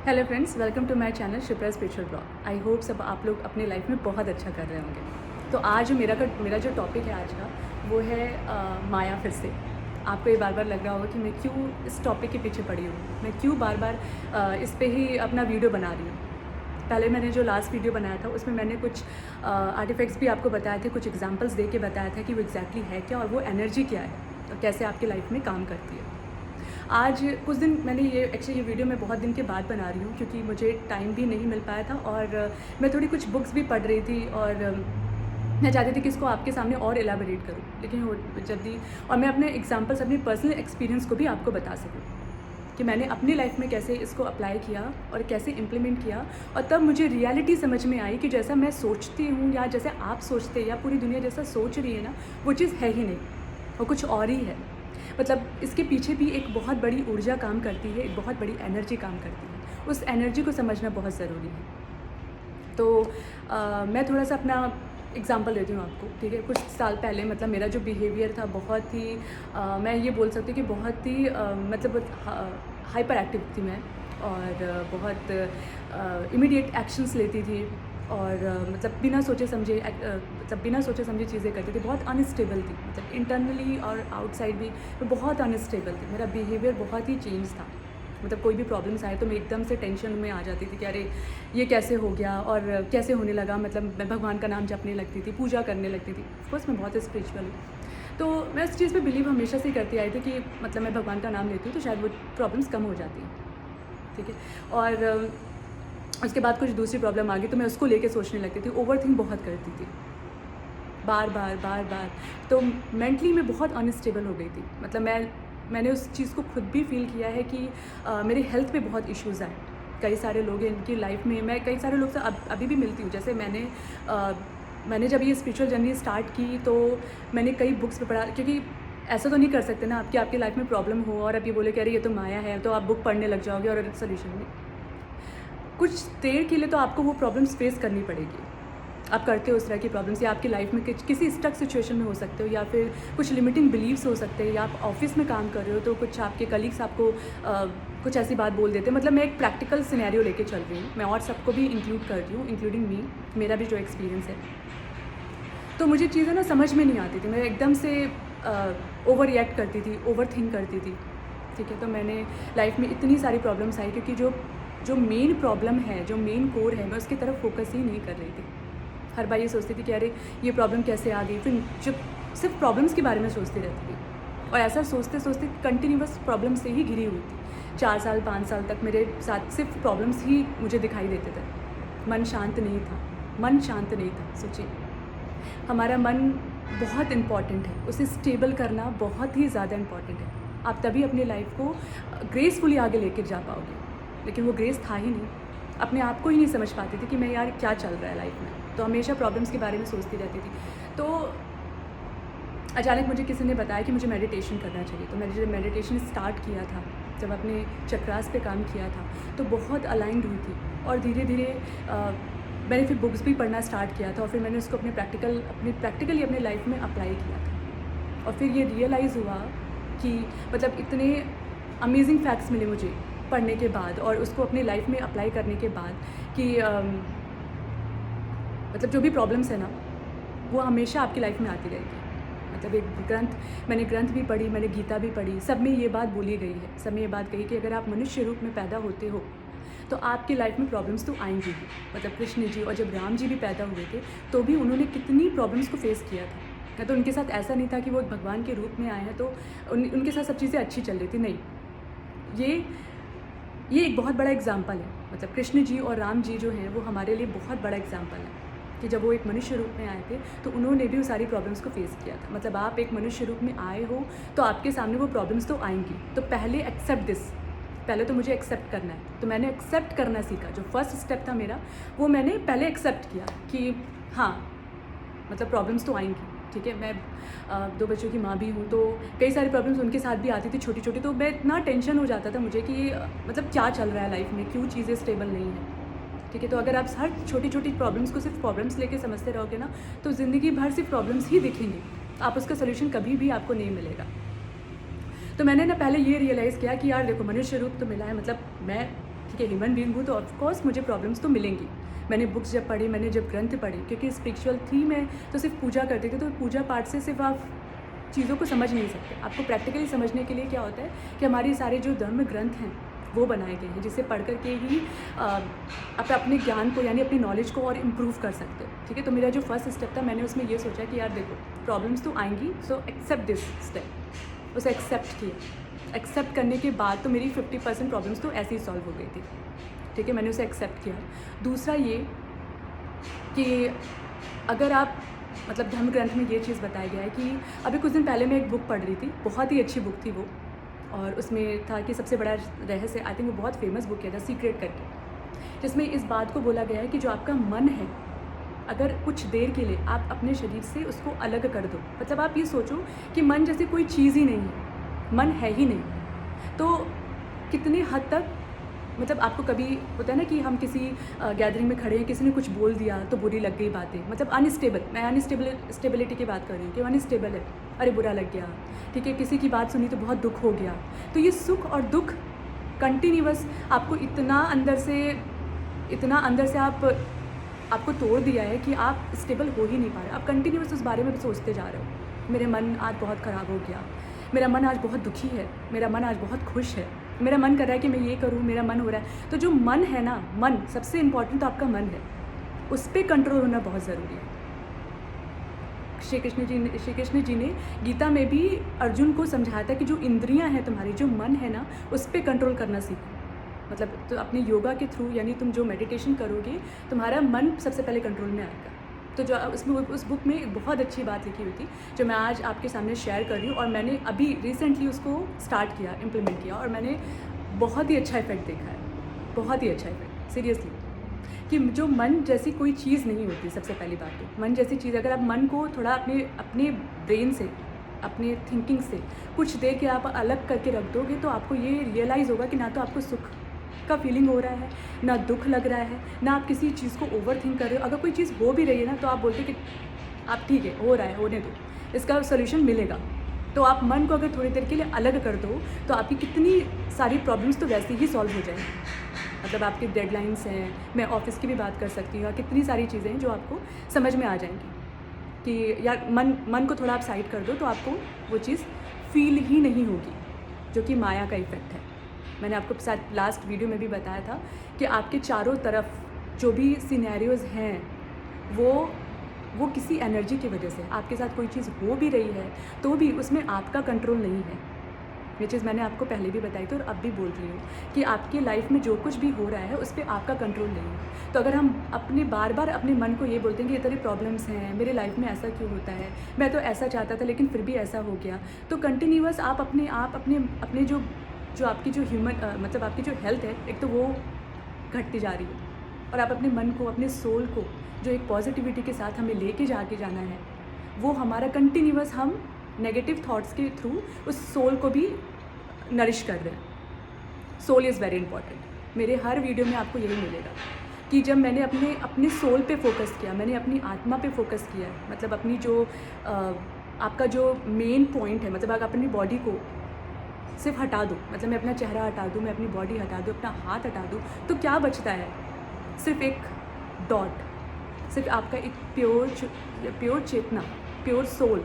Hello friends, welcome to my channel Shipra spiritual blog. I hope सब आप लोग अपनी लाइफ में बहुत अच्छा कर रहे होंगे। तो आज मेरा जो टॉपिक है आज का वो है माया। फिर से आपको ये बार बार लग रहा होगा कि मैं क्यों इस टॉपिक के पीछे पड़ी हूँ, मैं क्यों बार बार इस पे ही अपना वीडियो बना रही हूँ। पहले मैंने जो लास्ट वीडियो बनाया था उसमें मैंने कुछ आर्टिफैक्ट्स भी आपको बताए थे, कुछ एग्जांपल्स दे के बताया था कि वो एग्जैक्टली है क्या और वो एनर्जी क्या है और कैसे आपकी लाइफ में काम करती है। आज कुछ दिन मैंने ये वीडियो मैं बहुत दिन के बाद बना रही हूँ क्योंकि मुझे टाइम भी नहीं मिल पाया था और मैं थोड़ी कुछ बुक्स भी पढ़ रही थी और मैं चाहती थी कि इसको आपके सामने और एलाबोरेट करूँ, लेकिन वो जल्दी और मैं अपने एग्जांपल्स, अपने पर्सनल एक्सपीरियंस को भी आपको बता सकूँ कि मैंने अपनी लाइफ में कैसे इसको अप्लाई किया और कैसे इम्प्लीमेंट किया। और तब मुझे रियलिटी समझ में आई कि जैसा मैं सोचती हूँ या जैसे आप सोचते या पूरी दुनिया जैसा सोच रही है ना, वो चीज़ है ही नहीं, वो कुछ और ही है। मतलब इसके पीछे भी एक बहुत बड़ी ऊर्जा काम करती है, एक बहुत बड़ी एनर्जी काम करती है। उस एनर्जी को समझना बहुत ज़रूरी है। तो मैं थोड़ा सा अपना एग्जांपल देती हूँ आपको, ठीक है। कुछ साल पहले मतलब मेरा जो बिहेवियर था बहुत ही मैं ये बोल सकती हूँ कि बहुत ही मतलब हाइपर एक्टिव थी मैं और बहुत इमीडिएट एक्शंस लेती थी और मतलब बिना सोचे समझे चीज़ें करती थी। बहुत अनस्टेबल थी, मतलब इंटरनली और आउटसाइड भी मैं बहुत अनस्टेबल थी। मेरा बिहेवियर बहुत ही चेंज था। मतलब कोई भी प्रॉब्लम्स आए तो मैं एकदम से टेंशन में आ जाती थी कि अरे ये कैसे हो गया और कैसे होने लगा। मतलब मैं भगवान का नाम जपने लगती थी, पूजा करने लगती थी। ऑफकोर्स मैं बहुत स्पिरिचुअल हूँ, तो मैं उस चीज़ पे बिलीव हमेशा से करती आई थी कि मतलब मैं भगवान का नाम लेती हूँ तो शायद वो प्रॉब्लम्स कम हो जाती हैं, ठीक है। और उसके बाद कुछ दूसरी प्रॉब्लम आ गई तो मैं उसको लेके सोचने लगती थी, ओवरथिंक बहुत करती थी, बार बार। तो मेंटली मैं बहुत अनस्टेबल हो गई थी। मतलब मैंने उस चीज़ को खुद भी फील किया है कि मेरे हेल्थ पे बहुत इश्यूज़ आए। कई सारे लोग हैं इनकी लाइफ में, मैं कई सारे लोग से अभी भी मिलती हूँ। जैसे मैंने जब ये स्पिरिचुअल जर्नी स्टार्ट की तो मैंने कई बुक्स पे पढ़ा, क्योंकि ऐसा तो नहीं कर सकते ना आपकी लाइफ में प्रॉब्लम हो और अब ये बोले कि अरे ये तो माया है, तो आप बुक पढ़ने लग जाओगे और सोल्यूशन नहीं। कुछ देर के लिए तो आपको वो प्रॉब्लम्स फेस करनी पड़ेगी। आप करते हो उस तरह की प्रॉब्लम्स, या आपकी लाइफ में किसी स्टक सिचुएशन में हो सकते हो, या फिर कुछ लिमिटिंग बिलीव्स हो सकते हैं, या आप ऑफिस में काम कर रहे हो तो कुछ आपके कलीग्स आपको कुछ ऐसी बात बोल देते हैं। मतलब मैं एक प्रैक्टिकल सिनेरियो लेके चल रही हूँ, मैं और सबको भी इंक्लूड कर रही हूँ, इंक्लूडिंग मी, मेरा भी जो एक्सपीरियंस है। तो मुझे चीज़ें ना समझ में नहीं आती थी, मैं एकदम से ओवर रिएक्ट करती थी, ओवर थिंक करती थी, ठीक है। तो मैंने लाइफ में इतनी सारी प्रॉब्लम्स आई क्योंकि जो मेन प्रॉब्लम है, जो मेन कोर है, मैं उसकी तरफ फोकस ही नहीं कर रही थी। हर बार ये सोचती थी कि अरे ये प्रॉब्लम कैसे आ गई, फिर जब सिर्फ प्रॉब्लम्स के बारे में सोचती रहती थी और ऐसा सोचते सोचते कंटिन्यूअस प्रॉब्लम से ही घिरी हुई थी। 4 साल 5 साल तक मेरे साथ सिर्फ प्रॉब्लम्स ही मुझे दिखाई देते थे। मन शांत नहीं था। सोचिए, हमारा मन बहुत इम्पॉर्टेंट है, उसे स्टेबल करना बहुत ही ज़्यादा इम्पॉर्टेंट है। आप तभी अपनी लाइफ को ग्रेसफुली आगे लेकर जा पाओगे, लेकिन वो ग्रेस था ही नहीं। अपने आप को ही नहीं समझ पाती थी कि मैं यार क्या चल रहा है लाइफ में, तो हमेशा प्रॉब्लम्स के बारे में सोचती रहती थी। तो अचानक मुझे किसी ने बताया कि मुझे मेडिटेशन करना चाहिए। तो मैंने जब मेडिटेशन स्टार्ट किया था, जब अपने चक्रास पे काम किया था, तो बहुत अलाइंड हुई थी और धीरे धीरे मैंने फिर बुक्स भी पढ़ना स्टार्ट किया था और फिर मैंने उसको प्रैक्टिकली अपने लाइफ में अप्लाई किया था। और फिर ये रियलाइज़ हुआ कि मतलब इतने अमेजिंग फैक्ट्स मिले मुझे पढ़ने के बाद और उसको अपनी लाइफ में अप्लाई करने के बाद कि मतलब जो भी प्रॉब्लम्स है ना, वो हमेशा आपकी लाइफ में आती रहेगी। मतलब एक मैंने ग्रंथ भी पढ़ी, मैंने गीता भी पढ़ी, सब में ये बात बोली गई है, सब में ये बात कही कि अगर आप मनुष्य रूप में पैदा होते हो तो आपकी लाइफ में प्रॉब्लम्स तो आएंगी ही। मतलब कृष्ण जी और जब राम जी भी पैदा हुए थे तो भी उन्होंने कितनी प्रॉब्लम्स को फेस किया था। या तो उनके साथ ऐसा नहीं था कि वो भगवान के रूप में आए हैं तो उनके साथ सब चीज़ें अच्छी चल रही थी, नहीं। ये एक बहुत बड़ा एग्जाम्पल है। मतलब कृष्ण जी और राम जी जो हैं वो हमारे लिए बहुत बड़ा एग्जाम्पल है कि जब वो एक मनुष्य रूप में आए थे तो उन्होंने भी वो सारी प्रॉब्लम्स को फेस किया था। मतलब आप एक मनुष्य रूप में आए हो तो आपके सामने वो प्रॉब्लम्स तो आएंगी, तो पहले एक्सेप्ट दिस, पहले तो मुझे एक्सेप्ट करना है। तो मैंने एक्सेप्ट करना सीखा। जो फर्स्ट स्टेप था मेरा, वो मैंने पहले एक्सेप्ट किया कि हाँ, मतलब प्रॉब्लम्स तो आएंगी, ठीक है। मैं 2 बच्चों की माँ भी हूँ, तो कई सारी प्रॉब्लम्स उनके साथ भी आती थी छोटी छोटी। तो मैं इतना टेंशन हो जाता था मुझे कि मतलब क्या चल रहा है लाइफ में, क्यों चीज़ें स्टेबल नहीं है, ठीक है। तो अगर आप हर छोटी छोटी प्रॉब्लम्स को सिर्फ प्रॉब्लम्स लेके समझते रहोगे ना, तो ज़िंदगी भर सिर्फ प्रॉब्लम्स ही दिखेंगी, आप उसका सोल्यूशन कभी भी आपको नहीं मिलेगा। तो मैंने ना पहले ये रियलाइज़ किया कि यार देखो, मनुष्य रूप तो मिला है, मतलब मैं ठीक है, ह्यूमन बीइंग हूँ तो ऑफकोर्स मुझे प्रॉब्लम्स तो मिलेंगी। मैंने बुक्स जब पढ़ी, मैंने जब ग्रंथ पढ़े, क्योंकि स्पिरिचुअल थी मैं तो सिर्फ पूजा करती थी, तो पूजा पाठ से सिर्फ आप चीज़ों को समझ नहीं सकते। आपको प्रैक्टिकली समझने के लिए क्या होता है कि हमारे सारे जो धर्म ग्रंथ हैं वो बनाए गए हैं, जिसे पढ़ कर के ही आप अपने ज्ञान को यानी अपनी नॉलेज को और इम्प्रूव कर सकते हो। ठीक है, तो मेरा जो फर्स्ट स्टेप था, मैंने उसमें ये सोचा कि यार देखो प्रॉब्लम्स तो आएंगी, सो एक्सेप्ट दिस स्टेप। उसे एक्सेप्ट किया। एक्सेप्ट करने के बाद तो मेरी 50% प्रॉब्लम्स तो ऐसे ही सॉल्व हो गई थी। ठीक है, मैंने उसे एक्सेप्ट किया। दूसरा ये कि अगर आप मतलब धर्म ग्रंथ में ये चीज़ बताया गया है कि अभी कुछ दिन पहले मैं एक बुक पढ़ रही थी, बहुत ही अच्छी बुक थी वो, और उसमें था कि सबसे बड़ा रहस्य, आई थिंक वो बहुत फेमस बुक है द सीक्रेट करके, जिसमें इस बात को बोला गया है कि जो आपका मन है, अगर कुछ देर के लिए आप अपने शरीर से उसको अलग कर दो, मतलब आप ये सोचो कि मन जैसे कोई चीज़ ही नहीं है, मन है ही नहीं, तो कितनी हद तक मतलब आपको कभी होता है ना कि हम किसी गैदरिंग में खड़े हैं, किसी ने कुछ बोल दिया तो बुरी लग गई बातें, मतलब अनस्टेबल, मैं स्टेबिलिटी की बात कर रही हूँ कि अनस्टेबल है, अरे बुरा लग गया। ठीक है, किसी की बात सुनी तो बहुत दुख हो गया। तो ये सुख और दुख कंटिन्यूअस आपको इतना अंदर से आपको तोड़ दिया है कि आप स्टेबल हो ही नहीं पा रहे। आप कंटिन्यूअस उस बारे में सोचते जा रहे हो, मेरे मन आज बहुत ख़राब हो गया, मेरा मन आज बहुत दुखी है, मेरा मन आज बहुत खुश है, मेरा मन कर रहा है कि मैं ये करूँ, मेरा मन हो रहा है। तो जो मन है ना, मन सबसे इम्पॉर्टेंट तो आपका मन है, उस पर कंट्रोल होना बहुत ज़रूरी है। श्री कृष्ण जी ने गीता में भी अर्जुन को समझाया था कि जो इंद्रियां हैं तुम्हारी, जो मन है ना, उस पर कंट्रोल करना सीखो। मतलब तो अपने योगा के थ्रू, यानी तुम जो मेडिटेशन करोगे, तुम्हारा मन सबसे पहले कंट्रोल में आएगा। तो जो उसमें उस बुक में एक बहुत अच्छी बात लिखी हुई थी, जो मैं आज आपके सामने शेयर कर रही हूँ, और मैंने अभी रिसेंटली उसको स्टार्ट किया, इम्प्लीमेंट किया, और मैंने बहुत ही अच्छा इफेक्ट देखा है, बहुत ही अच्छा इफेक्ट, सीरियसली। कि जो मन जैसी कोई चीज़ नहीं होती, सबसे पहली बात तो मन जैसी चीज़, अगर आप मन को थोड़ा अपने ब्रेन से, अपने थिंकिंग से कुछ देर के आप अलग करके रख दोगे, तो आपको ये रियलाइज़ होगा कि ना तो आपको सुख का फीलिंग हो रहा है, ना दुख लग रहा है, ना आप किसी चीज़ को ओवर थिंक कर रहे हो। अगर कोई चीज़ हो भी रही है ना, तो आप बोलते कि आप ठीक है, हो रहा है, होने दो, इसका सोल्यूशन मिलेगा। तो आप मन को अगर थोड़ी देर के लिए अलग कर दो, तो आपकी कितनी सारी प्रॉब्लम्स तो वैसे ही सॉल्व हो जाएंगी। मतलब आपकी डेडलाइंस हैं, मैं ऑफिस की भी बात कर सकती हूँ, कितनी सारी चीज़ें हैं जो आपको समझ में आ जाएंगी कि यार मन को थोड़ा आप साइड कर दो, तो आपको वो चीज़ फील ही नहीं होगी, जो कि माया का इफ़ेक्ट है। मैंने आपको साथ लास्ट वीडियो में भी बताया था कि आपके चारों तरफ जो भी सिनेरियोज़ हैं, वो किसी एनर्जी की वजह से, आपके साथ कोई चीज़ हो भी रही है तो भी उसमें आपका कंट्रोल नहीं है। ये चीज़ मैंने आपको पहले भी बताई थी और अब भी बोल रही हूँ कि आपकी लाइफ में जो कुछ भी हो रहा है, उस पर आपका कंट्रोल नहीं है। तो अगर हम बार बार अपने मन को ये बोलते हैं कि ये तरह प्रॉब्लम्स हैं, मेरे लाइफ में ऐसा क्यों होता है, मैं तो ऐसा चाहता था लेकिन फिर भी ऐसा हो गया, तो कंटिन्यूअस आप अपने जो आपकी जो मतलब आपकी जो हेल्थ है, एक तो वो घटती जा रही है, और आप अपने मन को, अपने सोल को, जो एक पॉजिटिविटी के साथ हमें लेके जाना है, वो हमारा कंटिन्यूअस हम नेगेटिव थॉट्स के थ्रू उस सोल को भी नरिश कर रहे हैं। Soul is very important. मेरे हर वीडियो में आपको यही मिलेगा कि जब मैंने अपने सोल पे फोकस किया, मैंने अपनी आत्मा पे फोकस किया, मतलब अपनी जो आपका जो मेन पॉइंट है, मतलब आप अपनी बॉडी को सिर्फ हटा दो, मतलब मैं अपना चेहरा हटा दूँ, मैं अपनी बॉडी हटा दूँ, अपना हाथ हटा दूँ, तो क्या बचता है? सिर्फ एक डॉट, सिर्फ आपका एक प्योर चेतना, प्योर सोल,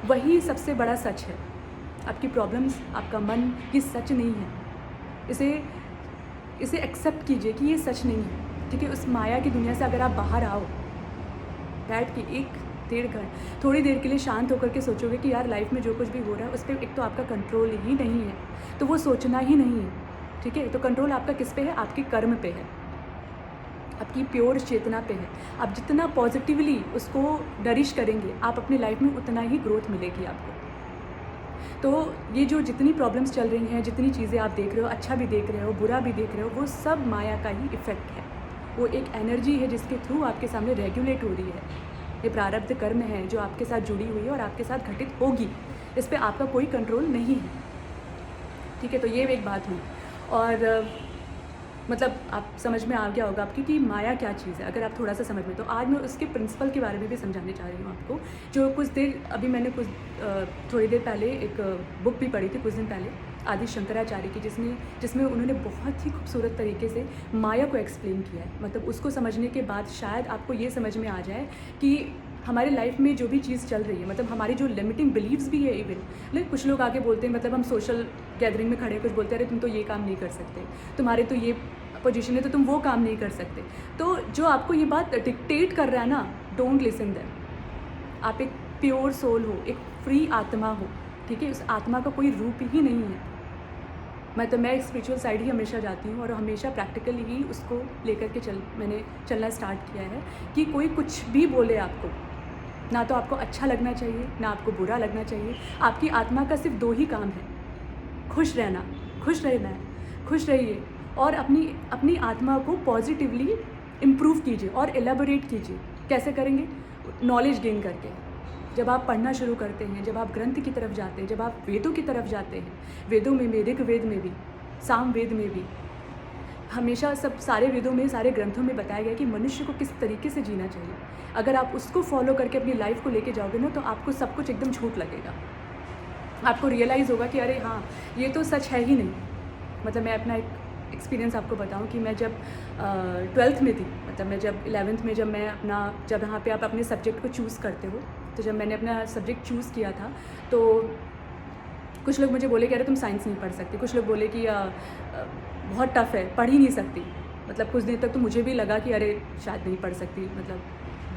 वही सबसे बड़ा सच है। आपकी प्रॉब्लम्स, आपका मन, ये सच नहीं है। इसे एक्सेप्ट कीजिए कि ये सच नहीं है। ठीक है, उस माया की दुनिया से अगर आप बाहर आओ, बैठ के 1-1.5 घंटे थोड़ी देर के लिए शांत होकर के सोचोगे कि यार लाइफ में जो कुछ भी हो रहा है उस पर एक तो आपका कंट्रोल ही नहीं है, तो वो सोचना ही नहीं है। ठीक है, तो कंट्रोल आपका किस पे है? आपके कर्म पे है, आपकी प्योर चेतना पे है। आप जितना पॉजिटिवली उसको नरिश करेंगे, आप अपनी लाइफ में उतना ही ग्रोथ मिलेगी आपको। तो ये जो जितनी प्रॉब्लम्स चल रही हैं, जितनी चीज़ें आप देख रहे हो, अच्छा भी देख रहे हो, बुरा भी देख रहे हो, वो सब माया का ही इफ़ेक्ट है। वो एक एनर्जी है जिसके थ्रू आपके सामने रेगुलेट हो रही है। ये प्रारब्ध कर्म है जो आपके साथ जुड़ी हुई है और आपके साथ घटित होगी, इस पर आपका कोई कंट्रोल नहीं है। ठीक है, तो ये एक बात हुई। और मतलब आप समझ में आ गया होगा आपकी कि माया क्या चीज़ है, अगर आप थोड़ा सा समझ में। तो आज मैं उसके प्रिंसिपल के बारे में भी समझाने चाह रही हूँ आपको। जो कुछ देर अभी मैंने थोड़ी देर पहले एक बुक भी पढ़ी थी, कुछ दिन पहले, आदि शंकराचार्य की, जिसमें उन्होंने बहुत ही खूबसूरत तरीके से माया को एक्सप्लेन किया है। मतलब उसको समझने के बाद शायद आपको ये समझ में आ जाए कि हमारी लाइफ में जो भी चीज़ चल रही है, मतलब हमारी जो लिमिटिंग बिलीव्स भी है, इवन लाइक कुछ लोग आके बोलते हैं, मतलब हम सोशल गैदरिंग में खड़े हैं, कुछ बोलते हैं अरे तुम तो ये काम नहीं कर सकते, तुम्हारे तो ये पोजीशन है तो तुम वो काम नहीं कर सकते। तो जो आपको ये बात डिक्टेट कर रहा है ना, डोंट लिसन देम। आप एक प्योर सोल हो, एक फ्री आत्मा हो, ठीक है। उस आत्मा का कोई रूप ही नहीं है। मैं एक स्पिरिचुअल साइड ही हमेशा जाती हूँ और हमेशा प्रैक्टिकली ही उसको लेकर के मैंने चलना स्टार्ट किया है कि कोई कुछ भी बोले आपको, ना तो आपको अच्छा लगना चाहिए, ना आपको बुरा लगना चाहिए। आपकी आत्मा का सिर्फ 2 ही काम है, खुश रहना है, खुश रहिए और अपनी आत्मा को पॉजिटिवली इम्प्रूव कीजिए और एलेबोरेट कीजिए। कैसे करेंगे? नॉलेज गेन करके। जब आप पढ़ना शुरू करते हैं, जब आप ग्रंथ की तरफ जाते हैं, जब आप वेदों की तरफ जाते हैं, वेदों में भी, ऋग्वेद में भी, सामवेद में भी, हमेशा सारे वेदों में, सारे ग्रंथों में बताया गया कि मनुष्य को किस तरीके से जीना चाहिए। अगर आप उसको फॉलो करके अपनी लाइफ को लेके जाओगे ना, तो आपको सब कुछ एकदम झूठ लगेगा। आपको रियलाइज़ होगा कि अरे हाँ, ये तो सच है ही नहीं। मतलब मैं अपना एक एक्सपीरियंस आपको बताऊं कि मैं जब 12th में थी, मतलब मैं जब 11th में, जब यहाँ पे आप अपने सब्जेक्ट को चूज़ करते हो, तो जब मैंने अपना सब्जेक्ट चूज़ किया था, तो कुछ लोग मुझे बोले कि अरे तुम साइंस नहीं पढ़ सकती, कुछ लोग बोले कि बहुत टफ़ है, पढ़ ही नहीं सकती। मतलब कुछ दिन तक तो मुझे भी लगा कि अरे शायद नहीं पढ़ सकती। मतलब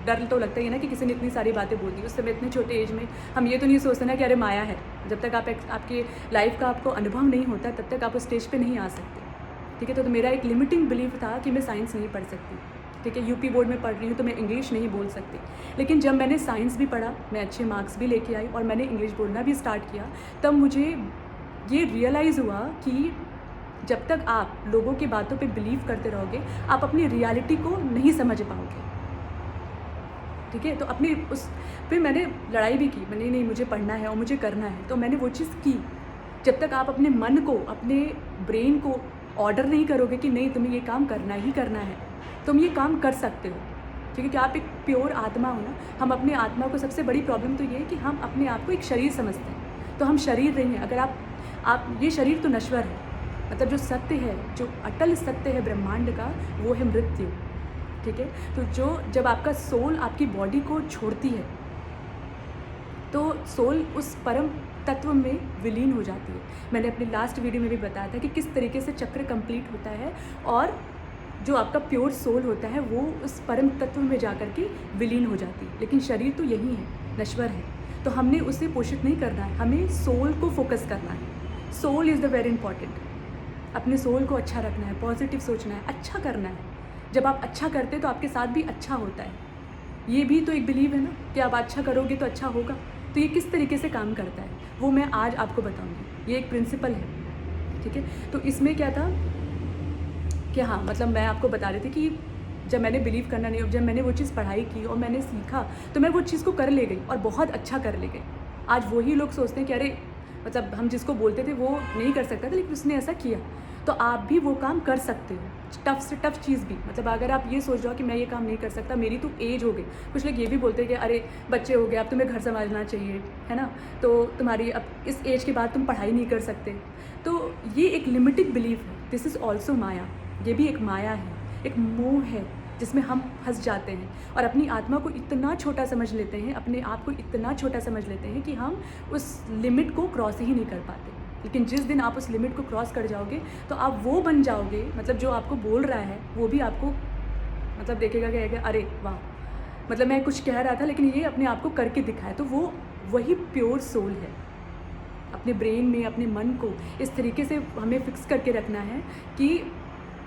डर तो लगता ही है ना कि किसी ने इतनी सारी बातें बोल दी। उस समय इतने छोटे एज में हम ये तो नहीं सोचते ना कि अरे माया है। जब तक आपके लाइफ का आपको अनुभव नहीं होता, तब तक आप उस स्टेज पे नहीं आ सकते, ठीक है। तो मेरा एक लिमिटिंग बिलीफ था कि मैं साइंस नहीं पढ़ सकती, ठीक है। यूपी बोर्ड में पढ़ रही हूँ तो मैं इंग्लिश नहीं बोल सकती। लेकिन जब मैंने साइंस भी पढ़ा, मैं अच्छे मार्क्स भी लेके आई और मैंने इंग्लिश बोलना भी स्टार्ट किया, तब मुझे ये रियलाइज़ हुआ कि जब तक आप लोगों की बातों पे बिलीव करते रहोगे, आप अपनी रियलिटी को नहीं समझ पाओगे, ठीक है। तो फिर मैंने लड़ाई भी की, मैंने नहीं, मुझे पढ़ना है और मुझे करना है, तो मैंने वो चीज़ की। जब तक आप अपने मन को, अपने ब्रेन को ऑर्डर नहीं करोगे कि नहीं तुम्हें ये काम करना ही करना है, तुम ये काम कर सकते हो, ठीक है। कि आप एक प्योर आत्मा हो ना। हम अपने आत्मा को, सबसे बड़ी प्रॉब्लम तो ये है कि हम अपने आप को एक शरीर समझते हैं, तो हम शरीर नहीं हैं। अगर आप ये शरीर तो नश्वर है, मतलब जो सत्य है, जो अटल सत्य है ब्रह्मांड का, वो है मृत्यु, ठीक है। तो जब आपका सोल आपकी बॉडी को छोड़ती है, तो सोल उस परम तत्व में विलीन हो जाती है। मैंने अपनी लास्ट वीडियो में भी बताया था कि किस तरीके से चक्र कंप्लीट होता है और जो आपका प्योर सोल होता है वो उस परम तत्व में जाकर के विलीन हो जाती है। लेकिन शरीर तो यही है, नश्वर है, तो हमने उसे पोषित नहीं करना है, हमें सोल को फोकस करना है। Soul is the very important. अपने सोल को अच्छा रखना है, पॉजिटिव सोचना है, अच्छा करना है। जब आप अच्छा करते तो आपके साथ भी अच्छा होता है। ये भी तो एक बिलीव है ना कि आप अच्छा करोगे तो अच्छा होगा। तो ये किस तरीके से काम करता है वो मैं आज आपको बताऊंगी। ये एक प्रिंसिपल है, ठीक है। तो इसमें क्या था कि हाँ, मतलब मैं आपको बता रही थी कि जब मैंने बिलीव करना नहीं, जब मैंने वो चीज़ पढ़ाई की और मैंने सीखा, तो मैं वो चीज़ को कर ले गई और बहुत अच्छा कर ले गई। आज वही लोग सोचते हैं कि अरे, मतलब हम जिसको बोलते थे वो नहीं कर सकता था, लेकिन उसने ऐसा किया, तो आप भी वो काम कर सकते हो। टफ़ से टफ़ चीज़ भी, मतलब अगर आप ये सोच रहे हो कि मैं ये काम नहीं कर सकता, मेरी तो एज हो गई। कुछ लोग ये भी बोलते हैं कि अरे बच्चे हो गए, अब तुम्हें घर संभालना चाहिए, है ना, तो तुम्हारी अब इस एज के बाद तुम पढ़ाई नहीं कर सकते। तो ये एक लिमिटेड बिलीफ है। दिस इज़ ऑल्सो माया। ये भी एक माया है, एक मोह है, जिसमें हम फंस जाते हैं और अपनी आत्मा को इतना छोटा समझ लेते हैं, अपने आप को इतना छोटा समझ लेते हैं कि हम उस लिमिट को क्रॉस ही नहीं कर पाते। लेकिन जिस दिन आप उस लिमिट को क्रॉस कर जाओगे तो आप वो बन जाओगे, मतलब जो आपको बोल रहा है वो भी आपको मतलब देखेगा, कहेगा अरे वाह, मतलब मैं कुछ कह रहा था लेकिन ये अपने आप को करके दिखाया। तो वो वही प्योर सोल है। अपने ब्रेन में, अपने मन को इस तरीके से हमें फिक्स करके रखना है कि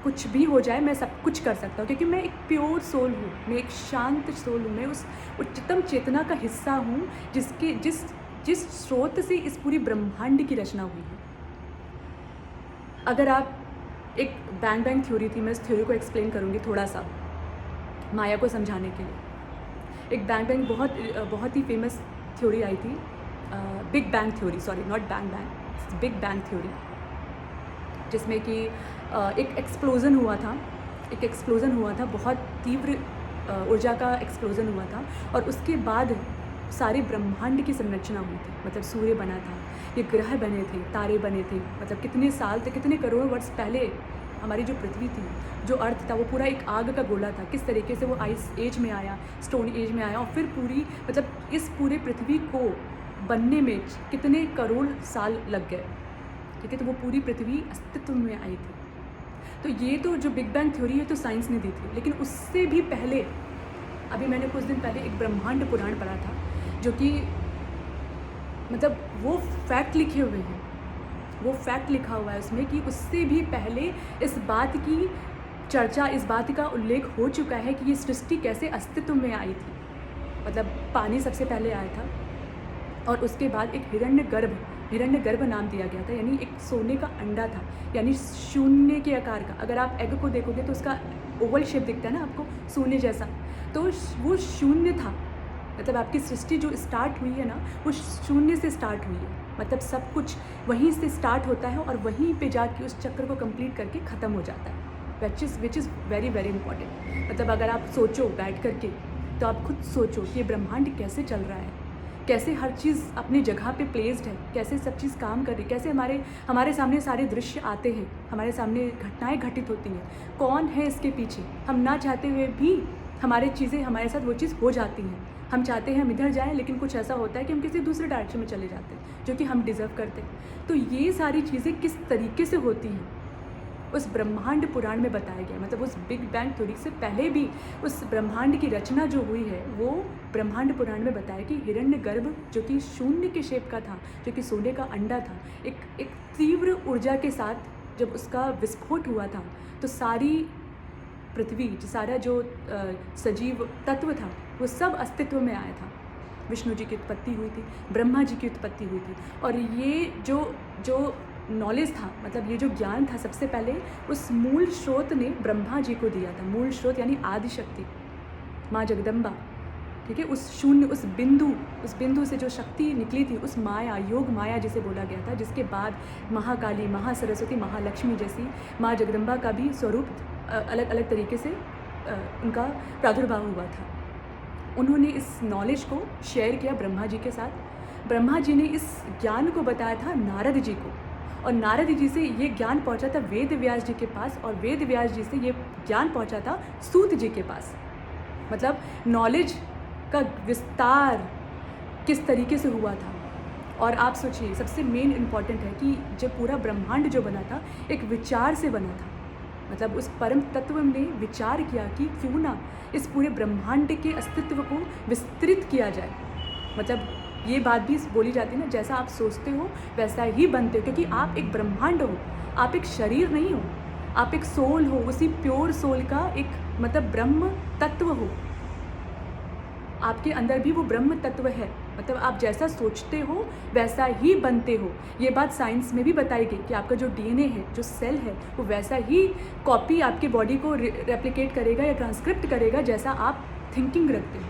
कुछ भी हो जाए मैं सब कुछ कर सकता हूँ, क्योंकि मैं एक प्योर सोल हूँ, मैं एक शांत सोल हूँ, मैं उस उच्चतम चेतना का हिस्सा हूँ जिस स्रोत से इस पूरी ब्रह्मांड की रचना हुई है। अगर आप एक बैंग थ्योरी थी, मैं इस थ्योरी को एक्सप्लेन करूँगी थोड़ा सा माया को समझाने के लिए। एक बैंग बहुत ही फेमस थ्योरी आई थी, big bang theory, sorry not bang, big bang theory, जिसमें कि एक एक्सप्लोज़न हुआ था, बहुत तीव्र ऊर्जा का एक्सप्लोज़न हुआ था और उसके बाद सारे ब्रह्मांड की संरचना हुई थी। मतलब सूर्य बना था, ये ग्रह बने थे, तारे बने थे। मतलब कितने साल थे, कितने करोड़ों वर्ष पहले हमारी जो पृथ्वी थी, जो अर्थ था, वो पूरा एक आग का गोला था। किस तरीके से वो आइस एज में आया, स्टोन एज में आया, और फिर पूरी मतलब इस पूरे पृथ्वी को बनने में कितने करोड़ साल लग गए। ठीक है, तो वो पूरी पृथ्वी अस्तित्व में आई थी। तो ये तो जो बिग बैंग थ्योरी है तो साइंस ने दी थी, लेकिन उससे भी पहले, अभी मैंने कुछ दिन पहले एक ब्रह्मांड पुराण पढ़ा था, जो कि मतलब वो फैक्ट लिखे हुए हैं, वो फैक्ट लिखा हुआ है उसमें कि उससे भी पहले इस बात की चर्चा, इस बात का उल्लेख हो चुका है कि ये सृष्टि कैसे अस्तित्व में आई थी। मतलब पानी सबसे पहले आया था, और उसके बाद एक हिरण्यगर्भ नाम दिया गया था, यानी एक सोने का अंडा था, यानी शून्य के आकार का। अगर आप एग को देखोगे तो उसका ओवल शेप दिखता है ना आपको, शून्य जैसा, तो वो शून्य था। मतलब आपकी सृष्टि जो स्टार्ट हुई है ना, वो शून्य से स्टार्ट हुई है। मतलब सब कुछ वहीं से स्टार्ट होता है और वहीं पे जाके उस चक्र को कंप्लीट करके ख़त्म हो जाता है, which is very very important. मतलब अगर आप सोचो बैठ करके, तो आप खुद सोचो कि ये ब्रह्मांड कैसे चल रहा है, कैसे हर चीज़ अपनी जगह पे प्लेस्ड है, कैसे सब चीज़ काम कर रही है, कैसे हमारे सामने सारे दृश्य आते हैं, हमारे सामने घटनाएं घटित होती हैं, कौन है इसके पीछे। हम ना चाहते हुए भी हमारे चीज़ें हमारे साथ वो चीज़ हो जाती हैं। हम चाहते हैं हम इधर जाएं, लेकिन कुछ ऐसा होता है कि हम किसी दूसरे डायरेक्शन में चले जाते हैं, जो कि हम डिज़र्व करते हैं। तो ये सारी चीज़ें किस तरीके से होती हैं उस ब्रह्मांड पुराण में बताया गया। मतलब उस बिग बैंग थ्योरी से पहले भी उस ब्रह्मांड की रचना जो हुई है, वो ब्रह्मांड पुराण में बताया कि हिरण्यगर्भ जो कि शून्य के शेप का था, जो कि सोने का अंडा था, एक तीव्र ऊर्जा के साथ जब उसका विस्फोट हुआ था, तो सारी पृथ्वी, सारा जो सजीव तत्व था, वो सब अस्तित्व में आया था। विष्णु जी की उत्पत्ति हुई थी, ब्रह्मा जी की उत्पत्ति हुई थी, और ये जो नॉलेज था, मतलब ये जो ज्ञान था, सबसे पहले उस मूल स्रोत ने ब्रह्मा जी को दिया था। मूल स्रोत यानी आदि शक्ति, माँ जगदम्बा। ठीक है, उस शून्य, उस बिंदु से जो शक्ति निकली थी, उस माया, योग माया जिसे बोला गया था, जिसके बाद महाकाली, महासरस्वती, महालक्ष्मी जैसी माँ जगदम्बा का भी स्वरूप अलग अलग तरीके से उनका प्रादुर्भाव हुआ था। उन्होंने इस नॉलेज को शेयर किया ब्रह्मा जी के साथ। ब्रह्मा जी ने इस ज्ञान को बताया था नारद जी को, और नारद जी से ये ज्ञान पहुंचा था वेद व्यास जी के पास, और वेद व्यास जी से ये ज्ञान पहुंचा था सूत जी के पास। मतलब नॉलेज का विस्तार किस तरीके से हुआ था। और आप सोचिए, सबसे मेन इम्पॉर्टेंट है कि जब पूरा ब्रह्मांड जो बना था, एक विचार से बना था। मतलब उस परम तत्व ने विचार किया कि क्यों ना इस पूरे ब्रह्मांड के अस्तित्व को विस्तृत किया जाए। मतलब ये बात भी बोली जाती है ना, जैसा आप सोचते हो वैसा ही बनते हो, क्योंकि आप एक ब्रह्मांड हो, आप एक शरीर नहीं हो, आप एक सोल हो, उसी प्योर सोल का एक मतलब ब्रह्म तत्व हो। आपके अंदर भी वो ब्रह्म तत्व है। मतलब आप जैसा सोचते हो वैसा ही बनते हो। ये बात साइंस में भी बताई गई कि आपका जो डीएनए है, जो सेल है, वो वैसा ही कॉपी आपके बॉडी को रेप्लिकेट करेगा या ट्रांसक्रिप्ट करेगा जैसा आप थिंकिंग रखते हो।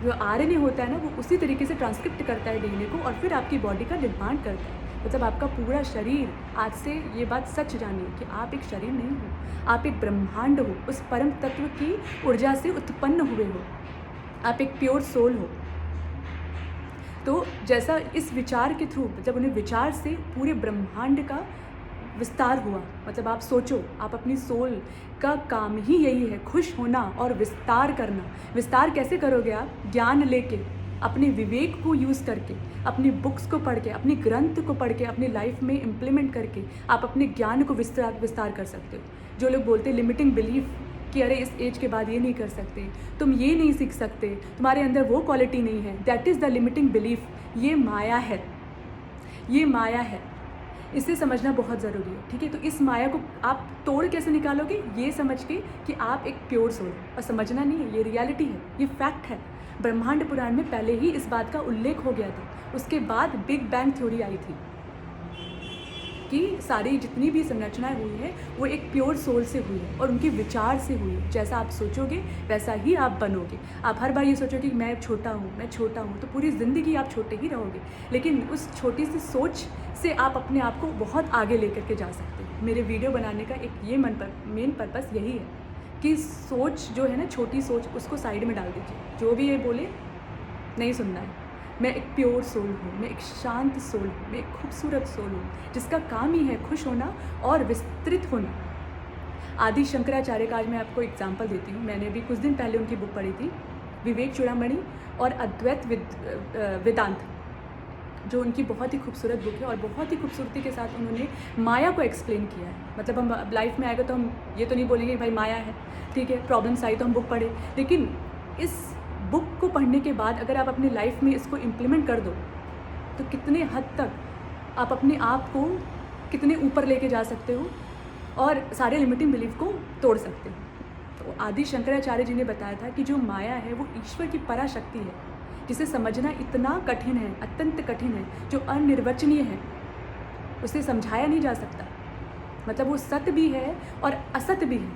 जो आरएनए होता है ना, वो उसी तरीके से ट्रांसक्रिप्ट करता है डीएनए को, और फिर आपकी बॉडी का निर्माण करता है। मतलब आपका पूरा शरीर, आज से ये बात सच जानिए कि आप एक शरीर नहीं हो, आप एक ब्रह्मांड हो, उस परम तत्व की ऊर्जा से उत्पन्न हुए हो, आप एक प्योर सोल हो। तो जैसा इस विचार के थ्रू, जब उन्हें विचार से पूरे ब्रह्मांड का विस्तार हुआ। मतलब आप सोचो, आप अपनी सोल का काम ही यही है, खुश होना और विस्तार करना। विस्तार कैसे करोगे आप? ज्ञान लेके, अपने विवेक को यूज़ करके, अपनी बुक्स को पढ़ के, अपनी ग्रंथ को पढ़ के, अपनी लाइफ में इम्प्लीमेंट करके आप अपने ज्ञान को विस्तार कर सकते हो। जो लोग बोलते हैं लिमिटिंग बिलीफ कि अरे इस एज के बाद ये नहीं कर सकते, तुम ये नहीं सीख सकते, तुम्हारे अंदर वो क्वालिटी नहीं है, that is the limiting belief. ये माया है, ये माया है। इसे समझना बहुत ज़रूरी है। ठीक है, तो इस माया को आप तोड़ कैसे निकालोगे? ये समझ के कि आप एक प्योर सोल, और समझना नहीं है, ये रियलिटी है, ये फैक्ट है। ब्रह्मांड पुराण में पहले ही इस बात का उल्लेख हो गया था। उसके बाद बिग बैंग थ्योरी आई थी कि सारी जितनी भी संरचनाएं हुई है वो एक प्योर सोल से हुई है और उनके विचार से हुई है। जैसा आप सोचोगे वैसा ही आप बनोगे। आप हर बार ये सोचोगे कि मैं छोटा हूँ, मैं छोटा हूँ, तो पूरी ज़िंदगी आप छोटे ही रहोगे। लेकिन उस छोटी सी सोच से आप अपने आप को बहुत आगे लेकर के जा सकते हो। मेरे वीडियो बनाने का एक ये मेन पर्पस यही है कि सोच जो है ना, छोटी सोच, उसको साइड में डाल दीजिए। जो भी ये बोले नहीं सुनना है। मैं एक प्योर सोल हूँ, मैं एक शांत सोल हूँ, मैं एक खूबसूरत सोल हूँ जिसका काम ही है खुश होना और विस्तृत होना। आदि शंकराचार्य का आज मैं आपको एग्जाम्पल देती हूँ। मैंने भी कुछ दिन पहले उनकी बुक पढ़ी थी, विवेक चूड़ामणि और अद्वैत वेदांत, जो उनकी बहुत ही खूबसूरत बुक है और बहुत ही खूबसूरती के साथ उन्होंने माया को एक्सप्लेन किया है। मतलब हम लाइफ में आएगा तो हम ये तो नहीं बोलेंगे कि भाई माया है, ठीक है, प्रॉब्लम्स आई तो हम बुक पढ़े, लेकिन इस बुक को पढ़ने के बाद अगर आप अपनी लाइफ में इसको इम्प्लीमेंट कर दो तो कितने हद तक आप अपने आप को कितने ऊपर लेके जा सकते हो और सारे लिमिटिंग बिलीफ को तोड़ सकते हो। तो आदि शंकराचार्य जी ने बताया था कि जो माया है वो ईश्वर की पराशक्ति है, जिसे समझना इतना कठिन है, अत्यंत कठिन है, जो अनिर्वचनीय है, उसे समझाया नहीं जा सकता। मतलब वो सत्य भी है और असत्य भी है।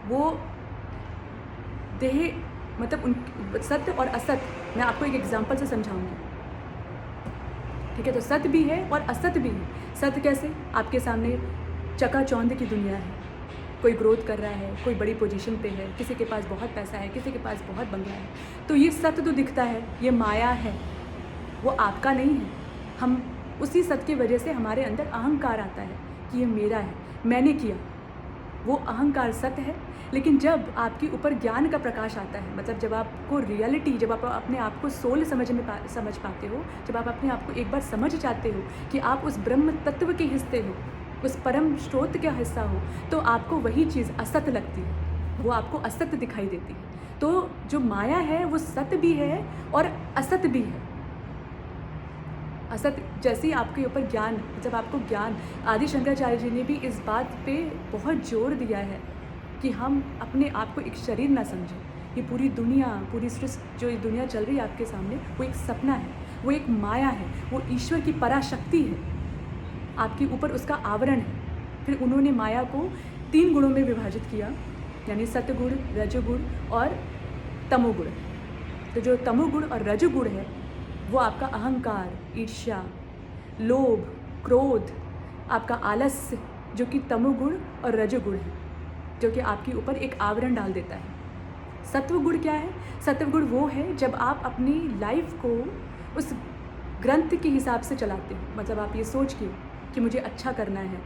वो देह मतलब उन सत्य और असत्य मैं आपको एक एग्जांपल से समझाऊंगी, ठीक है। तो सत्य भी है और असत्य भी है। सत्य कैसे? आपके सामने चकाचौंध की दुनिया है, कोई ग्रोथ कर रहा है, कोई बड़ी पोजीशन पे है, किसी के पास बहुत पैसा है, किसी के पास बहुत बंगला है, तो ये सत्य तो दिखता है, ये माया है, वो आपका नहीं है। हम उसी सत्य की वजह से हमारे अंदर अहंकार आता है कि ये मेरा है, मैंने किया, वो अहंकार सत्य है। लेकिन जब आपके ऊपर ज्ञान का प्रकाश आता है, मतलब जब आपको रियलिटी, जब आप अपने आप को सोल समझ पाते हो, जब आप अपने आप को एक बार समझ जाते हो कि आप उस ब्रह्म तत्व के हिस्से हो, उस परम स्रोत का हिस्सा हो, तो आपको वही चीज़ असत्य लगती है, वो आपको असत्य दिखाई देती है। तो जो माया है वो सत्य भी है और असत्य भी है। असत्य जैसे ही आपके ऊपर ज्ञान, जब आपको ज्ञान, आदि शंकराचार्य जी ने भी इस बात पे बहुत जोर दिया है कि हम अपने आप को एक शरीर ना समझें। ये पूरी दुनिया, पूरी सृष्टि, जो ये दुनिया चल रही है आपके सामने, वो एक सपना है, वो एक माया है, वो ईश्वर की पराशक्ति है, आपके ऊपर उसका आवरण है। फिर उन्होंने माया को 3 गुणों में विभाजित किया, यानी सतगुण, रजोगुण और तमोगुण। तो जो तमोगुण और रजोगुण है वो आपका अहंकार, ईर्ष्या, लोभ, क्रोध, आपका आलस्य, जो कि तमोगुण और रजोगुण है, जो कि आपके ऊपर एक आवरण डाल देता है। सत्वगुण क्या है? सत्वगुण वो है जब आप अपनी लाइफ को उस ग्रंथ के हिसाब से चलाते हो। मतलब आप ये सोच के कि मुझे अच्छा करना है,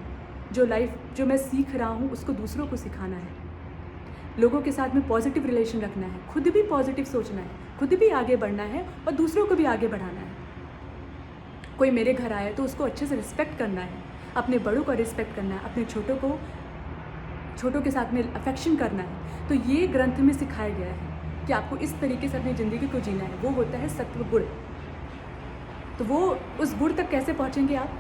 जो मैं सीख रहा हूँ उसको दूसरों को सिखाना है, लोगों के साथ में पॉजिटिव रिलेशन रखना है, खुद भी पॉजिटिव सोचना है, खुद भी आगे बढ़ना है और दूसरों को भी आगे बढ़ाना है। कोई मेरे घर आए तो उसको अच्छे से रिस्पेक्ट करना है, अपने बड़ों को रिस्पेक्ट करना है, अपने छोटों के साथ में अफेक्शन करना है। तो ये ग्रंथ में सिखाया गया है कि आपको इस तरीके से अपनी ज़िंदगी को जीना है। वो होता है सत्व गुण। तो वो उस गुण तक कैसे पहुँचेंगे आप?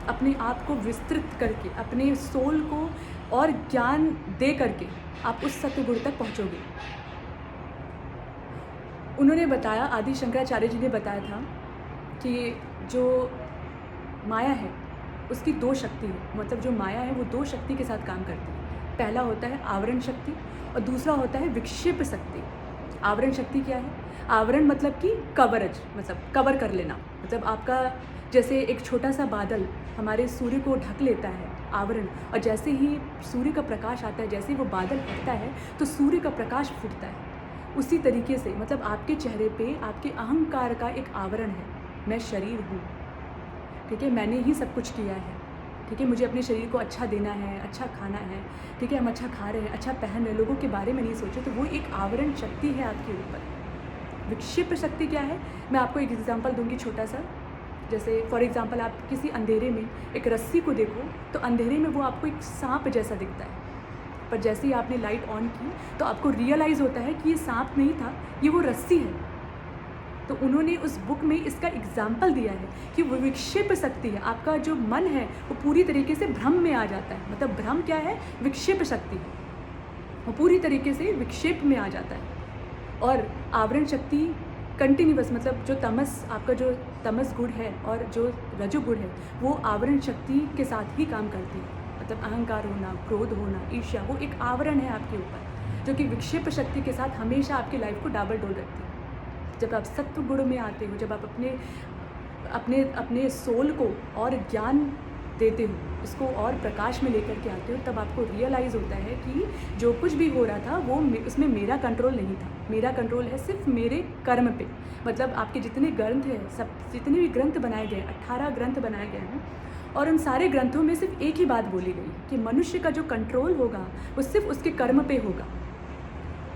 अपने आप को विस्तृत करके, अपने सोल को और ज्ञान दे करके आप उस सत्य गुण तक पहुँचोगे। उन्होंने बताया, आदि शंकराचार्य जी ने बताया था कि जो माया है उसकी 2 शक्ति है। मतलब जो माया है वो 2 शक्ति के साथ काम करती है। पहला होता है आवरण शक्ति और दूसरा होता है विक्षेप शक्ति। आवरण शक्ति क्या है? आवरण मतलब कि कवरेज, मतलब कवर कर लेना। मतलब आपका जैसे एक छोटा सा बादल हमारे सूर्य को ढक लेता है, आवरण, और जैसे ही सूर्य का प्रकाश आता है, जैसे ही वो बादल हटता है तो सूर्य का प्रकाश फूटता है। उसी तरीके से मतलब आपके चेहरे पे आपके अहंकार का एक आवरण है। मैं शरीर हूँ, ठीक है, मैंने ही सब कुछ किया है, ठीक है, मुझे अपने शरीर को अच्छा देना है, अच्छा खाना है, ठीक है, हम अच्छा खा रहे हैं, अच्छा पहन रहे हैं, लोगों के बारे में नहीं सोचे, तो वो एक आवरण शक्ति है आपके ऊपर। विक्षेप शक्ति क्या है? मैं आपको एक एग्जांपल दूंगी छोटा सा। जैसे फॉर एग्जांपल आप किसी अंधेरे में एक रस्सी को देखो तो अंधेरे में वो आपको एक सांप जैसा दिखता है, पर जैसे ही आपने लाइट ऑन की तो आपको रियलाइज़ होता है कि ये सांप नहीं था, ये वो रस्सी है। तो उन्होंने उस बुक में इसका एग्जाम्पल दिया है कि वो विक्षेप शक्ति है। आपका जो मन है वो पूरी तरीके से भ्रम में आ जाता है। मतलब भ्रम क्या है? विक्षेप शक्ति है, वो पूरी तरीके से विक्षेप में आ जाता है। और आवरण शक्ति कंटिन्यूअस, मतलब जो तमस, आपका जो तमस गुण है और जो रजोगुण है वो आवरण शक्ति के साथ ही काम करती है। मतलब अहंकार होना, क्रोध होना, ईर्ष्या, वो एक आवरण है आपके ऊपर, जो कि विक्षेप शक्ति के साथ हमेशा आपकी लाइफ को डाबाडोल रखती है। जब आप सत्व गुण में आते हो, जब आप अपने सोल को और ज्ञान देते हो, उसको और प्रकाश में लेकर के आते हो, तब आपको रियलाइज़ होता है कि जो कुछ भी हो रहा था वो उसमें मेरा कंट्रोल नहीं था। मेरा कंट्रोल है सिर्फ मेरे कर्म पे। मतलब आपके जितने ग्रंथ हैं, सब जितने भी ग्रंथ बनाए गए, 18 ग्रंथ बनाए गए हैं, और उन सारे ग्रंथों में सिर्फ एक ही बात बोली गई कि मनुष्य का जो कंट्रोल होगा वो सिर्फ उसके कर्म पे होगा,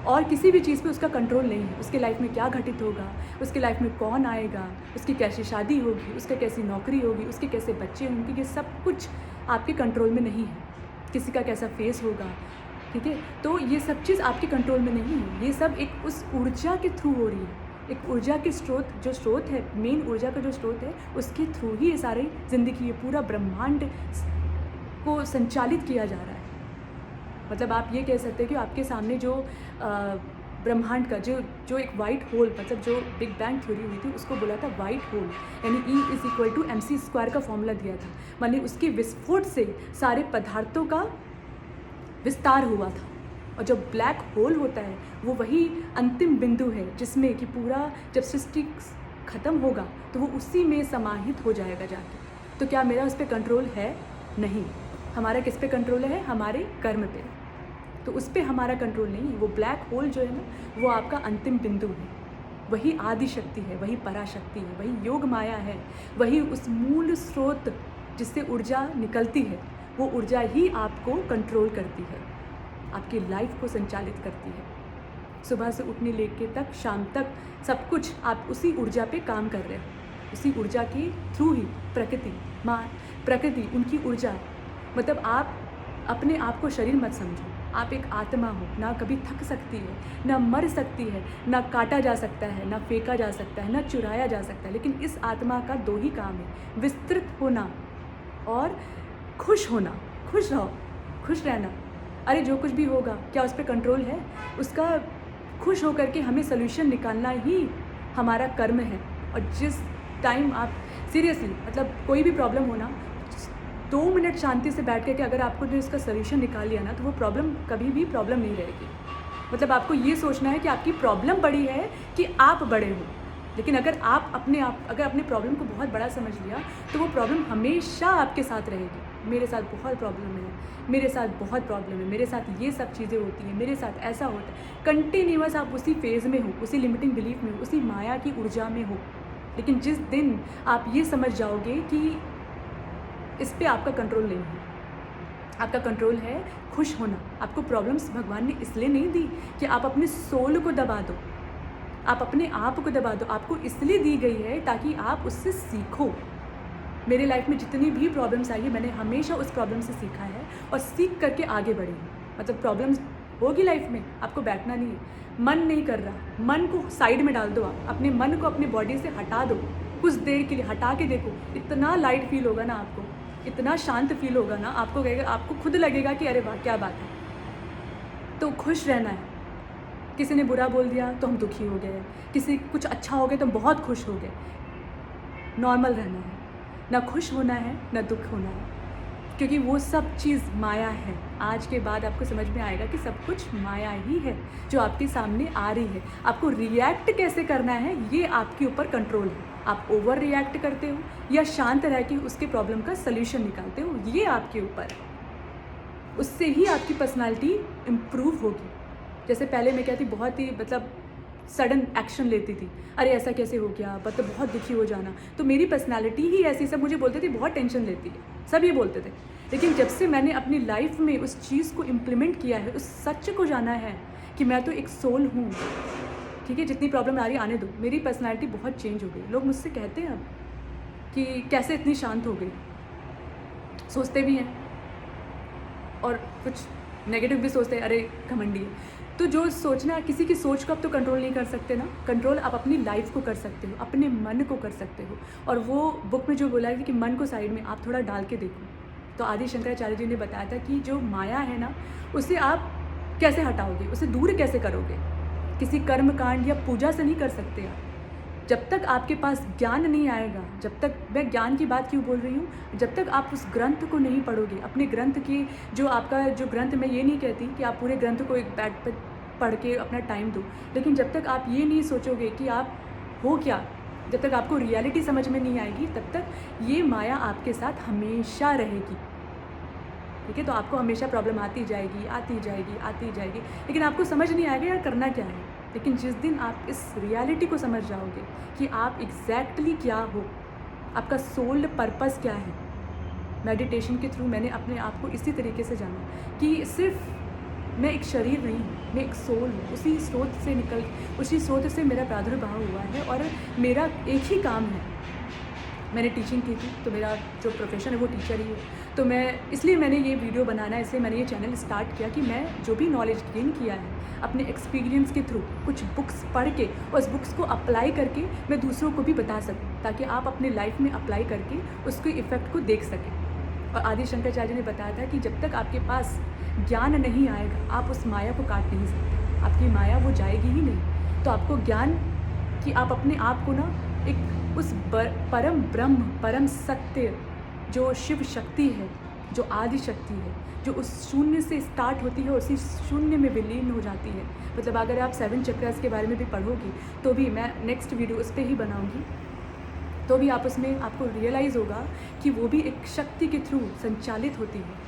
और किसी भी चीज़ पे उसका कंट्रोल नहीं है। उसके लाइफ में क्या घटित होगा, उसके लाइफ में कौन आएगा, उसकी कैसी शादी होगी, उसका कैसी नौकरी होगी, उसके कैसे बच्चे होंगे, ये सब कुछ आपके कंट्रोल में नहीं है। किसी का कैसा फेस होगा, ठीक है, तो ये सब चीज़ आपके कंट्रोल में नहीं है। ये सब एक उस ऊर्जा के थ्रू हो रही है, एक ऊर्जा के स्रोत, जो स्रोत है, मेन ऊर्जा का जो स्रोत है, उसके थ्रू ही ये सारी ज़िंदगी, ये पूरा ब्रह्मांड को संचालित किया जा रहा है। मतलब आप ये कह सकते हैं कि आपके सामने जो ब्रह्मांड का जो एक वाइट होल, मतलब जो बिग बैंग थ्योरी हुई थी उसको बोला था वाइट होल, यानी E = mc² का फॉर्मूला दिया था, माने उसके विस्फोट से सारे पदार्थों का विस्तार हुआ था। और जो ब्लैक होल होता है वो वही अंतिम बिंदु है जिसमें कि पूरा जब सृष्टि ख़त्म होगा तो वो उसी में समाहित हो जाएगा जाके। तो क्या मेरा उस पर कंट्रोल है? नहीं। हमारा किस पे कंट्रोल है? हमारे कर्म पे। तो उस पर हमारा कंट्रोल नहीं है। वो ब्लैक होल जो है ना, वो आपका अंतिम बिंदु है, वही आदि शक्ति है, वही पराशक्ति है, वही योग माया है, वही उस मूल स्रोत जिससे ऊर्जा निकलती है, वो ऊर्जा ही आपको कंट्रोल करती है, आपकी लाइफ को संचालित करती है। सुबह से उठने लेके तक शाम तक सब कुछ आप उसी ऊर्जा पे काम कर रहे हो, उसी ऊर्जा के थ्रू ही प्रकृति उनकी ऊर्जा। मतलब आप अपने आप को शरीर मत समझो, आप एक आत्मा हो, ना कभी थक सकती है, ना मर सकती है, ना काटा जा सकता है, ना फेंका जा सकता है, ना चुराया जा सकता है। लेकिन इस आत्मा का दो ही काम है, विस्तृत होना और खुश होना। खुश रहो, खुश रहना। अरे जो कुछ भी होगा क्या उस पर कंट्रोल है? उसका खुश होकर के हमें सोल्यूशन निकालना ही हमारा कर्म है। और जिस टाइम आप सीरियसली, मतलब कोई भी प्रॉब्लम हो ना, 2 मिनट शांति से बैठ करके अगर आपको जो इसका सोल्यूशन निकाल लिया ना, तो वो प्रॉब्लम कभी भी प्रॉब्लम नहीं रहेगी। मतलब आपको ये सोचना है कि आपकी प्रॉब्लम बड़ी है कि आप बड़े हो। लेकिन अगर आप अपने प्रॉब्लम को बहुत बड़ा समझ लिया तो वो प्रॉब्लम हमेशा आपके साथ रहेगी। मेरे साथ बहुत प्रॉब्लम है, मेरे साथ बहुत प्रॉब्लम है, मेरे साथ ये सब चीज़ें होती हैं, मेरे साथ ऐसा होता है। कंटिन्यूअस आप उसी फेज़ में हो, उसी लिमिटिंग बिलीफ में हो, उसी माया की ऊर्जा में हो। लेकिन जिस दिन आप ये समझ जाओगे कि इस पे आपका कंट्रोल नहीं है, आपका कंट्रोल है खुश होना। आपको प्रॉब्लम्स भगवान ने इसलिए नहीं दी कि आप अपने सोल को दबा दो, आप अपने आप को दबा दो। आपको इसलिए दी गई है ताकि आप उससे सीखो। मेरे लाइफ में जितनी भी प्रॉब्लम्स आई है, मैंने हमेशा उस प्रॉब्लम से सीखा है और सीख करके आगे बढ़ी हूँ। मतलब प्रॉब्लम्स होगी लाइफ में, आपको बैठना नहीं है। मन नहीं कर रहा, मन को साइड में डाल दो। आप अपने मन को अपनी बॉडी से हटा दो, कुछ देर के लिए हटा के देखो, इतना लाइट फील होगा ना आपको, इतना शांत फील होगा ना, आपको कहेगा, आपको खुद लगेगा कि अरे वाह क्या बात है। तो खुश रहना है। किसी ने बुरा बोल दिया तो हम दुखी हो गए, किसी कुछ अच्छा हो गया तो हम बहुत खुश हो गए। नॉर्मल रहना है, ना खुश होना है ना दुख होना है, क्योंकि वो सब चीज़ माया है। आज के बाद आपको समझ में आएगा कि सब कुछ माया ही है जो आपके सामने आ रही है। आपको रिएक्ट कैसे करना है ये आपके ऊपर कंट्रोल है। आप ओवर रिएक्ट करते हो या शांत रह के उसके प्रॉब्लम का सल्यूशन निकालते हो, ये आपके ऊपर है। उससे ही आपकी पर्सनालिटी इम्प्रूव होगी। जैसे पहले मैं क्या थी, बहुत ही मतलब सडन एक्शन लेती थी, अरे ऐसा कैसे हो गया, मतलब बहुत दुखी हो जाना। तो मेरी पर्सनालिटी ही ऐसी, सब मुझे बोलते थे बहुत टेंशन लेती है, सब ये बोलते थे। लेकिन जब से मैंने अपनी लाइफ में उस चीज़ को इम्प्लीमेंट किया है, उस सच को जाना है कि मैं तो एक सोल हूँ, ठीक है, जितनी प्रॉब्लम आ रही आने दो, मेरी पर्सनालिटी बहुत चेंज हो गई। लोग मुझसे कहते हैं अब कि कैसे इतनी शांत हो गई, सोचते भी हैं और कुछ नेगेटिव भी सोचते हैं, अरे घमंडी है। तो जो सोचना, किसी की सोच को आप तो कंट्रोल नहीं कर सकते ना, कंट्रोल आप अपनी लाइफ को कर सकते हो, अपने मन को कर सकते हो। और वो बुक में जो बोला है कि मन को साइड में आप थोड़ा डाल के देखो, तो आदि शंकराचार्य जी ने बताया था कि जो माया है ना, उसे आप कैसे हटाओगे, उसे दूर कैसे करोगे। किसी कर्म कांड या पूजा से नहीं कर सकते आप। जब तक आपके पास ज्ञान नहीं आएगा, जब तक, मैं ज्ञान की बात क्यों बोल रही हूँ, जब तक आप उस ग्रंथ को नहीं पढ़ोगे, अपने ग्रंथ की जो आपका जो ग्रंथ, मैं ये नहीं कहती कि आप पूरे ग्रंथ को एक बैठ पर पढ़ के अपना टाइम दो, लेकिन जब तक आप ये नहीं सोचोगे कि आप हो क्या, जब तक आपको रियलिटी समझ में नहीं आएगी तब तक ये माया आपके साथ हमेशा रहेगी। ठीक है, तो आपको हमेशा प्रॉब्लम आती जाएगी, आती जाएगी, आती जाएगी, लेकिन आपको समझ नहीं आएगा यार करना क्या है। लेकिन जिस दिन आप इस रियलिटी को समझ जाओगे कि आप एग्जैक्टली क्या हो, आपका सोल पर्पस क्या है, मेडिटेशन के थ्रू मैंने अपने आप को इसी तरीके से जाना कि सिर्फ मैं एक शरीर नहीं हूँ, मैं एक सोल हूँ। उसी स्रोत से मेरा प्रादुर्भाव हुआ है और मेरा एक ही काम है। मैंने टीचिंग की थी, तो मेरा जो प्रोफेशन है वो टीचर ही है। तो इसलिए मैंने ये वीडियो बनाना, इसलिए मैंने ये चैनल स्टार्ट किया कि मैं जो भी नॉलेज गेन किया है अपने एक्सपीरियंस के थ्रू, कुछ बुक्स पढ़ के और उस बुक्स को अप्लाई करके मैं दूसरों को भी बता सकूँ, ताकि आप अपने लाइफ में अप्लाई करके उसके इफ़ेक्ट को देख सकें। और आदि शंकराचार्य ने बताया था कि जब तक आपके पास ज्ञान नहीं आएगा आप उस माया को काट नहीं सकते, आपकी माया वो जाएगी ही नहीं। तो आपको ज्ञान कि आप अपने आप को ना एक उस परम ब्रह्म, परम सत्य, जो शिव शक्ति है, जो आदि शक्ति है, जो उस शून्य से स्टार्ट होती है और उसी शून्य में विलीन हो जाती है। मतलब अगर आप 7 चक्रास के बारे में भी पढ़ोगी तो भी, मैं नेक्स्ट वीडियो उस पर ही बनाऊँगी, तो भी आप उसमें आपको रियलाइज़ होगा कि वो भी एक शक्ति के थ्रू संचालित होती है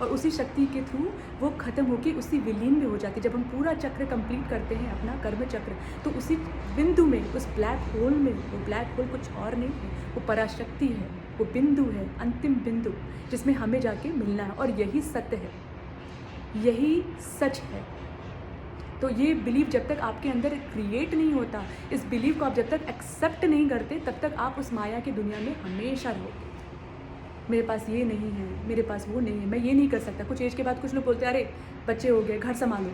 और उसी शक्ति के थ्रू वो ख़त्म होकर उसी विलीन में हो जाती है। जब हम पूरा चक्र कंप्लीट करते हैं, अपना कर्म चक्र, तो उसी बिंदु में, उस ब्लैक होल में, वो ब्लैक होल कुछ और नहीं है, वो पराशक्ति है, वो बिंदु है, अंतिम बिंदु जिसमें हमें जाके मिलना है। और यही सत्य है, यही सच है। तो ये बिलीव जब तक आपके अंदर क्रिएट नहीं होता, इस बिलीव को आप जब तक एक्सेप्ट नहीं करते, तब तक आप उस माया की दुनिया में हमेशा रहोगे। मेरे पास ये नहीं है, मेरे पास वो नहीं है, मैं ये नहीं कर सकता। कुछ एज के बाद कुछ लोग बोलते हैं अरे बच्चे हो गए, घर संभालो।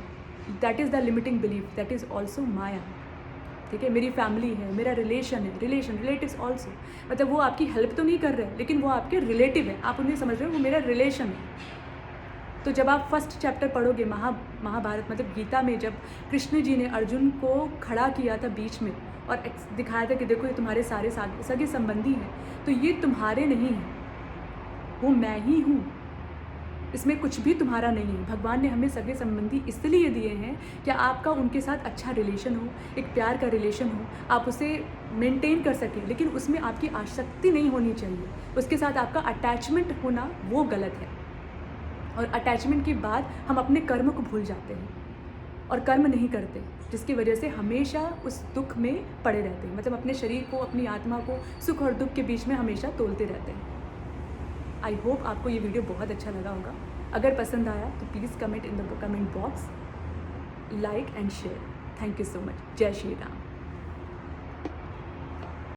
That is the limiting belief, that is also maya. ठीक है, मेरी फैमिली है, मेरा रिलेशन है, रिलेटिव्स ऑल्सो, मतलब वो आपकी हेल्प तो नहीं कर रहे, लेकिन वो आपके रिलेटिव है, आप उन्हें समझ रहे हो, वो मेरा रिलेशन है। तो जब आप फर्स्ट चैप्टर पढ़ोगे महाभारत, मतलब गीता में, जब कृष्ण जी ने अर्जुन को खड़ा किया था बीच में और दिखाया था कि देखो ये तुम्हारे सारे सगे संबंधी हैं, तो ये तुम्हारे नहीं हैं, वो मैं ही हूँ, इसमें कुछ भी तुम्हारा नहीं है। भगवान ने हमें सगे संबंधी इसलिए दिए हैं कि आपका उनके साथ अच्छा रिलेशन हो, एक प्यार का रिलेशन हो, आप उसे मेंटेन कर सकें, लेकिन उसमें आपकी आसक्ति नहीं होनी चाहिए, उसके साथ आपका अटैचमेंट होना वो गलत है। और अटैचमेंट के बाद हम अपने कर्म को भूल जाते हैं और कर्म नहीं करते, जिसकी वजह से हमेशा उस दुख में पड़े रहते हैं, मतलब अपने शरीर को, अपनी आत्मा को सुख और दुख के बीच में हमेशा तोलते रहते हैं। आई होप आपको ये वीडियो बहुत अच्छा लगा होगा। अगर पसंद आया तो please comment in the comment box, like and share. Thank you so much. जय श्री राम।